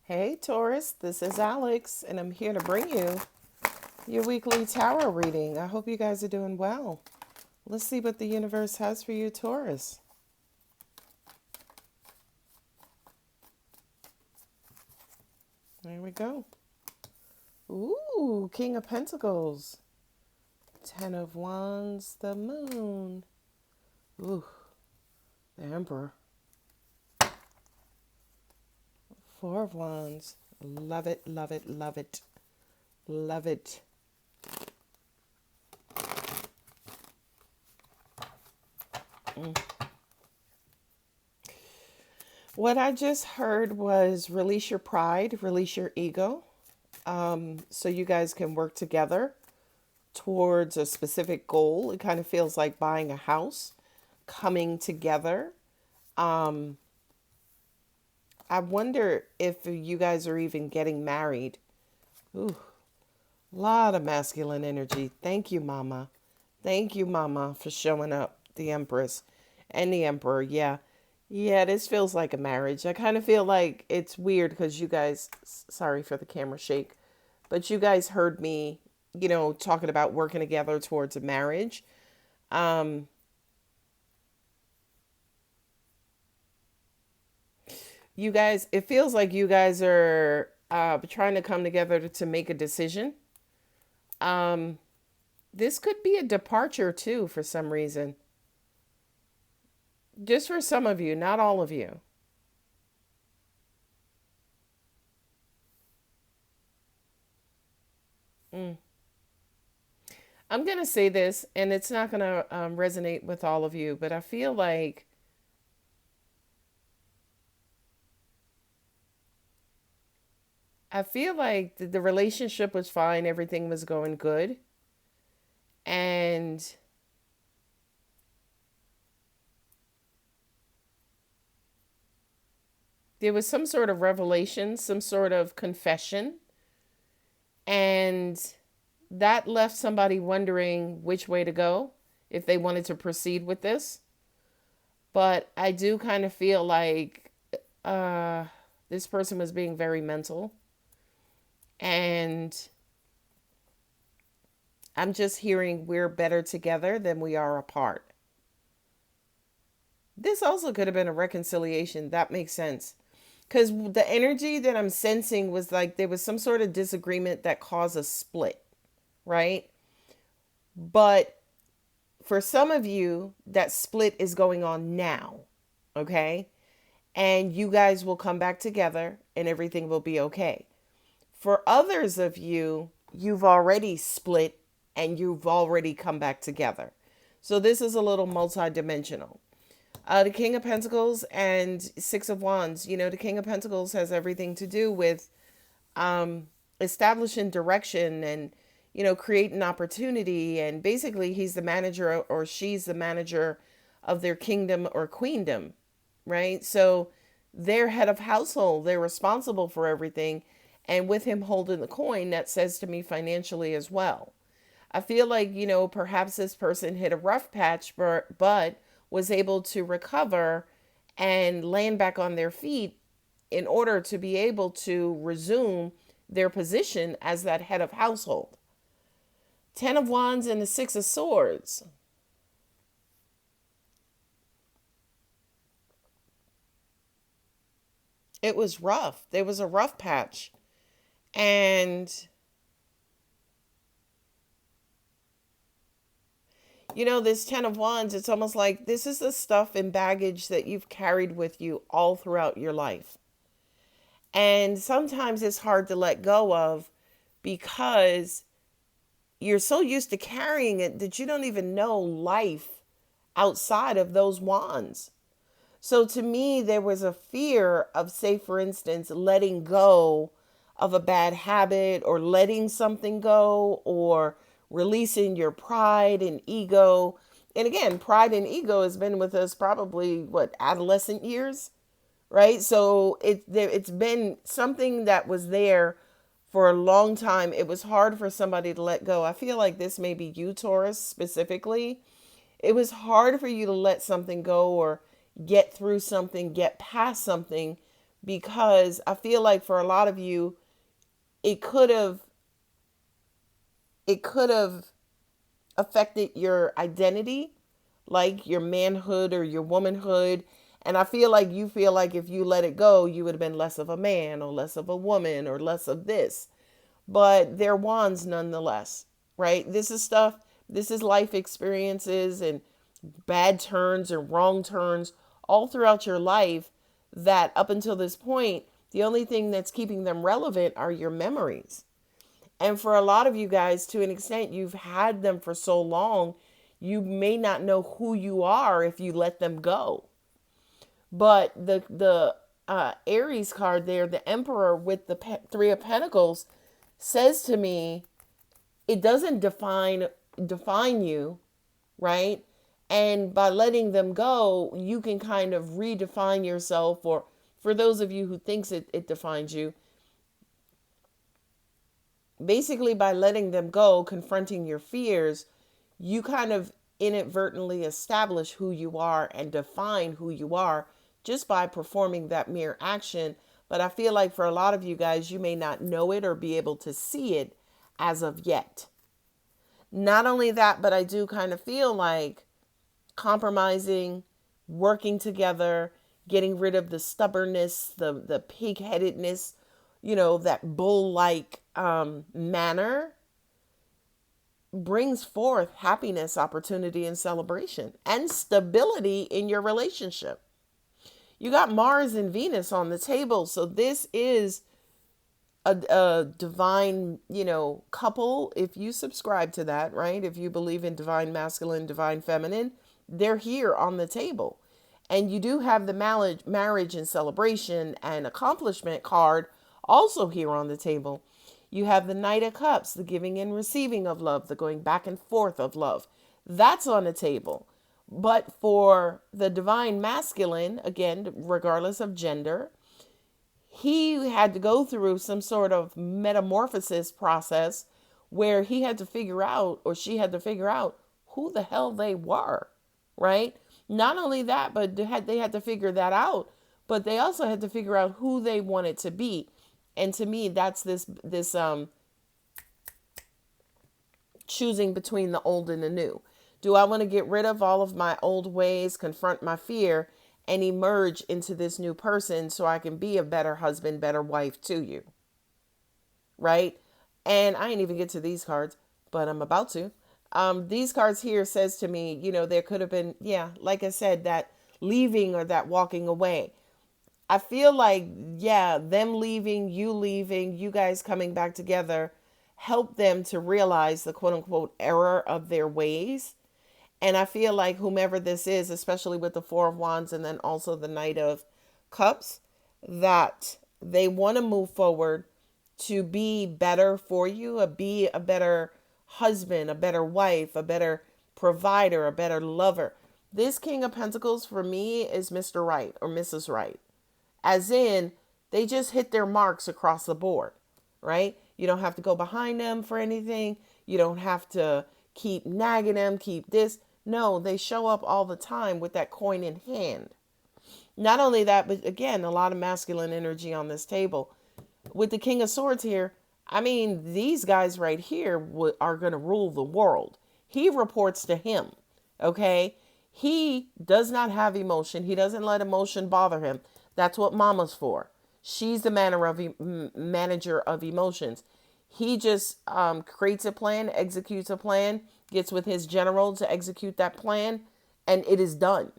Hey Taurus, this is Alex, and I'm here to bring you your weekly tarot reading. I hope you guys are doing well. Let's see what the universe has for you, Taurus. There we go. Ooh, King of Pentacles. Ten of Wands, the Moon. Ooh, the Emperor. Four of Wands. Love it, love it, love it. Love it. What I just heard was release your pride, release your ego, so you guys can work together towards a specific goal. It kind of feels like buying a house, coming together. I wonder if you guys are even getting married. Ooh, a lot of masculine energy. Thank you, Mama. Thank you, Mama, for showing up. The Empress and the Emperor. Yeah. Yeah, this feels like a marriage. I kind of feel like it's weird because you guys, sorry for the camera shake, but you guys heard me, talking about working together towards a marriage. Um, you guys, it feels like you guys are trying to come together to make a decision. Um, this could be a departure too for some reason. Just for some of you, not all of you. Mm. I'm going to say this, and it's not going to resonate with all of you, but I feel like the relationship was fine, everything was going good, and there was some sort of revelation, some sort of confession, and that left somebody wondering which way to go if they wanted to proceed with this. But I do kind of feel like uh, this person was being very mental, and I'm just hearing we're better together than we are apart. This also could have been a reconciliation. That makes sense. Because the energy that I'm sensing was like there was some sort of disagreement that caused a split, right? But for some of you, that split is going on now, okay? And you guys will come back together and everything will be okay. For others of you, you've already split and you've already come back together. So this is a little multidimensional. The King of Pentacles and Six of Wands. The King of Pentacles has everything to do with establishing direction and, creating opportunity. And basically, he's the manager or she's the manager of their kingdom or queendom, right? So they're head of household. They're responsible for everything. And with him holding the coin, that says to me financially as well. I feel like, perhaps this person hit a rough patch, but was able to recover and land back on their feet in order to be able to resume their position as that head of household. Ten of Wands and the Six of Swords. It was rough. There was a rough patch. And this Ten of Wands, it's almost like this is the stuff and baggage that you've carried with you all throughout your life. And sometimes it's hard to let go of because you're so used to carrying it that you don't even know life outside of those wands. So to me, there was a fear of, say, for instance, letting go of a bad habit or letting something go or releasing your pride and ego. And again, pride and ego has been with us probably, adolescent years, right? So it's been something that was there for a long time. It was hard for somebody to let go. I feel like this may be you, Taurus, specifically. It was hard for you to let something go or get through something, get past something because I feel like for a lot of you, it could have it could have affected your identity, like your manhood or your womanhood. And I feel like you feel like if you let it go, you would have been less of a man or less of a woman or less of this. But they're wands nonetheless, right? This is stuff, this is life experiences and bad turns and wrong turns all throughout your life that up until this point, the only thing that's keeping them relevant are your memories. And for a lot of you guys, to an extent, you've had them for so long, you may not know who you are if you let them go. But the Aries card there, the Emperor with the Three of Pentacles, says to me, it doesn't define you, right? And by letting them go, you can kind of redefine yourself. Or for those of you who thinks it defines you, basically by letting them go, confronting your fears, you kind of inadvertently establish who you are and define who you are just by performing that mere action. But I feel like for a lot of you guys, you may not know it or be able to see it as of yet. Not only that, but I do kind of feel like compromising, working together, getting rid of the stubbornness, the pig-headedness, that bull-like manner brings forth happiness, opportunity, and celebration and stability in your relationship. You got Mars and Venus on the table. So this is a divine, couple. If you subscribe to that, right? If you believe in divine masculine, divine feminine, they're here on the table. And you do have the marriage and celebration and accomplishment card also here on the table. You have the Knight of Cups, the giving and receiving of love, the going back and forth of love. That's on the table. But for the divine masculine, again, regardless of gender, he had to go through some sort of metamorphosis process where he had to figure out, or she had to figure out, who the hell they were, right? Not only that, but they had to figure that out, but they also had to figure out who they wanted to be. And to me, that's this choosing between the old and the new. Do I want to get rid of all of my old ways, confront my fear, and emerge into this new person so I can be a better husband, better wife to you? Right? And I ain't even get to these cards, but I'm about to. These cards here says to me, there could have been, like I said, that leaving or that walking away. I feel like, them leaving, you guys coming back together, help them to realize the quote unquote error of their ways. And I feel like whomever this is, especially with the Four of Wands and then also the Knight of Cups, that they want to move forward to be better for you, be a better husband, a better wife, a better provider, a better lover. This King of Pentacles for me is Mr. Right or Mrs. Right. As in, they just hit their marks across the board, right? You don't have to go behind them for anything. You don't have to keep nagging them, keep this. No, they show up all the time with that coin in hand. Not only that, but again, a lot of masculine energy on this table. With the King of Swords here, I mean, these guys right here are going to rule the world. He reports to him, okay? He does not have emotion. He doesn't let emotion bother him. That's what mama's for. She's the manager of emotions. He just creates a plan, executes a plan, gets with his general to execute that plan, and it is done.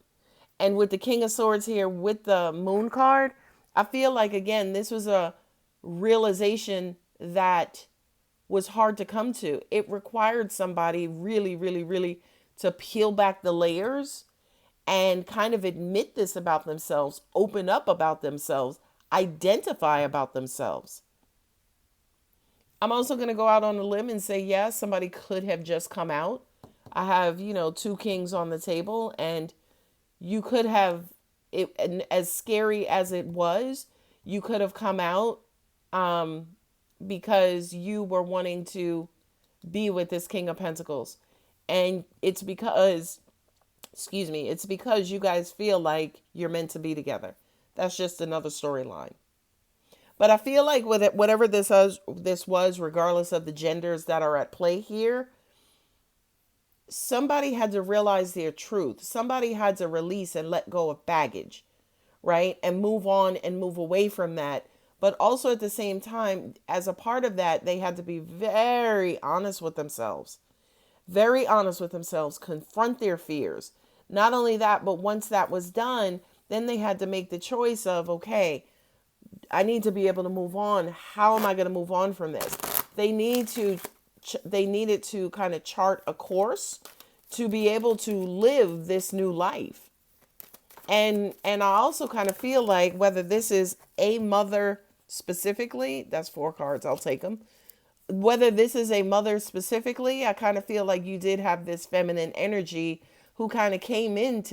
And with the King of Swords here, with the Moon card, I feel like, again, this was a realization that was hard to come to. It required somebody really, really, really to peel back the layers and kind of admit this about themselves, open up about themselves, identify about themselves. I'm also going to go out on a limb and say, yes, somebody could have just come out. I have, two kings on the table, and you could have, it, and as scary as it was, you could have come out because you were wanting to be with this King of Pentacles. And it's because you guys feel like you're meant to be together. That's just another storyline. But I feel like with it, whatever this was, regardless of the genders that are at play here, somebody had to realize their truth. Somebody had to release and let go of baggage, right? And move on and move away from that. But also at the same time, as a part of that, they had to be very honest with themselves. Very honest with themselves, confront their fears. Not only that, but once that was done, then they had to make the choice of, okay, I need to be able to move on. How am I going to move on from this? They needed to kind of chart a course to be able to live this new life. And I also kind of feel like whether this is a mother specifically, that's 4 cards, I'll take them. Whether this is a mother specifically, I kind of feel like you did have this feminine energy who kind of came in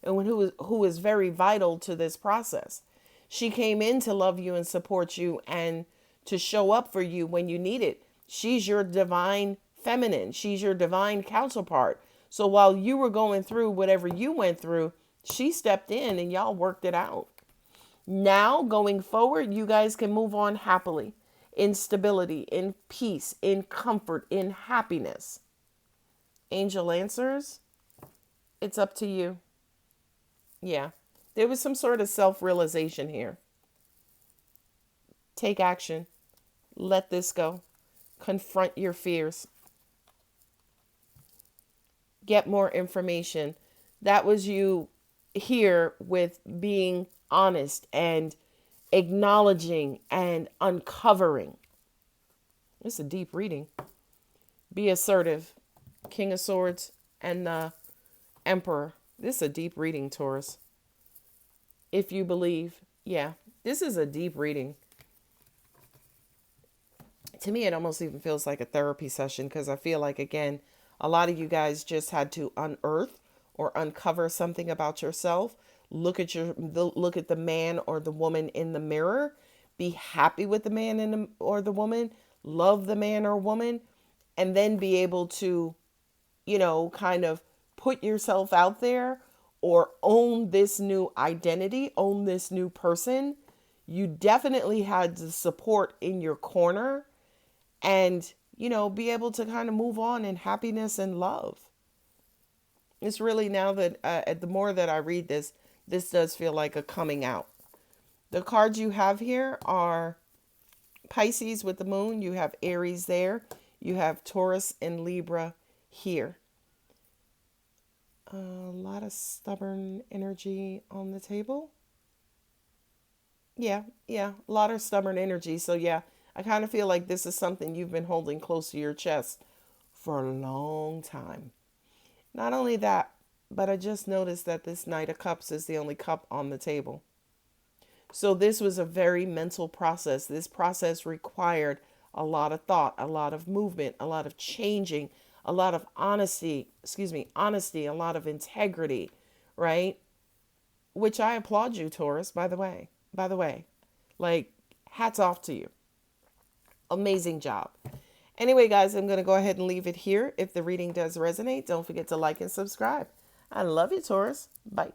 and who is very vital to this process. She came in to love you and support you and to show up for you when you need it. She's your divine feminine. She's your divine counterpart. So while you were going through whatever you went through, she stepped in and y'all worked it out. Now, going forward, you guys can move on happily, in stability, in peace, in comfort, in happiness. Angel answers, it's up to you. Yeah, there was some sort of self-realization here. Take action. Let this go. Confront your fears. Get more information. That was you here with being honest and acknowledging and uncovering. It's a deep reading. Be assertive. King of Swords and the Emperor. This is a deep reading, Taurus. If you believe. Yeah, this is a deep reading. To me, it almost even feels like a therapy session because I feel like, again, a lot of you guys just had to unearth or uncover something about yourself. Look at the man or the woman in the mirror. Be happy with the man or the woman. Love the man or woman. And then be able to, kind of put yourself out there or own this new identity, own this new person. You definitely had the support in your corner and, be able to kind of move on in happiness and love. It's really now that the more that I read this does feel like a coming out. The cards you have here are Pisces with the moon. You have Aries there. You have Taurus and Libra here. A lot of stubborn energy on the table. Yeah, a lot of stubborn energy. So yeah, I kind of feel like this is something you've been holding close to your chest for a long time. Not only that, but I just noticed that this Knight of Cups is the only cup on the table. So this was a very mental process. This process required a lot of thought, a lot of movement, a lot of changing, a lot of honesty, a lot of integrity, right? Which I applaud you, Taurus, by the way. Like, hats off to you. Amazing job. Anyway, guys, I'm going to go ahead and leave it here. If the reading does resonate, don't forget to like and subscribe. I love you, Taurus. Bye.